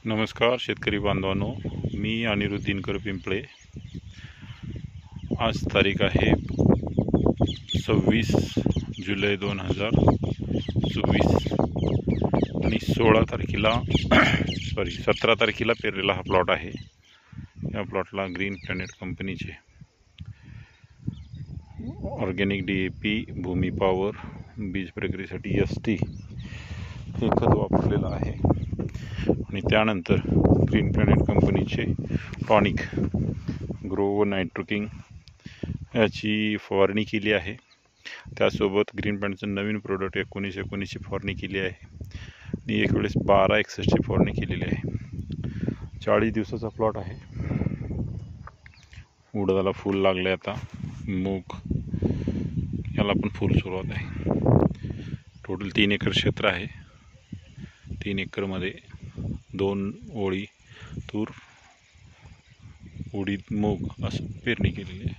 नमस्कार शेतकरी बांधवांनो, मी अनिरुद्ध दिनकर पिंपळे। आज तारीख आहे 26 जुलै 2024 आणि 17 तारखेला पेरलेला हा प्लॉट आहे। या प्लॉटला ग्रीन प्लॅनेट कंपनीचे ऑर्गॅनिक DAP, भूमी पॉवर, बीज प्रक्रियेसाठी ST हे खत वापरलेलं आहे आणि त्यानंतर ग्रीन प्लॅनेट कंपनीचे टॉनिक ग्रो व नायट्रोकिंग याची फवारणी केली आहे। त्यासोबत ग्रीन प्लॅनेटचं नवीन प्रोडक्ट 1919ची फवारणी केली आहे आणि एक वेळेस 1261ची फवारणी केलेली आहे। 40 दिवसाचा प्लॉट आहे। उडदाला फूल लागले, आता मूग याला पण फूल सुरुवात आहे। टोटल 3 एकर क्षेत्र आहे। 3 एकरमध्ये 2 ओळी तूर, उडीद, मूग असं पेरणी केलेली आहे।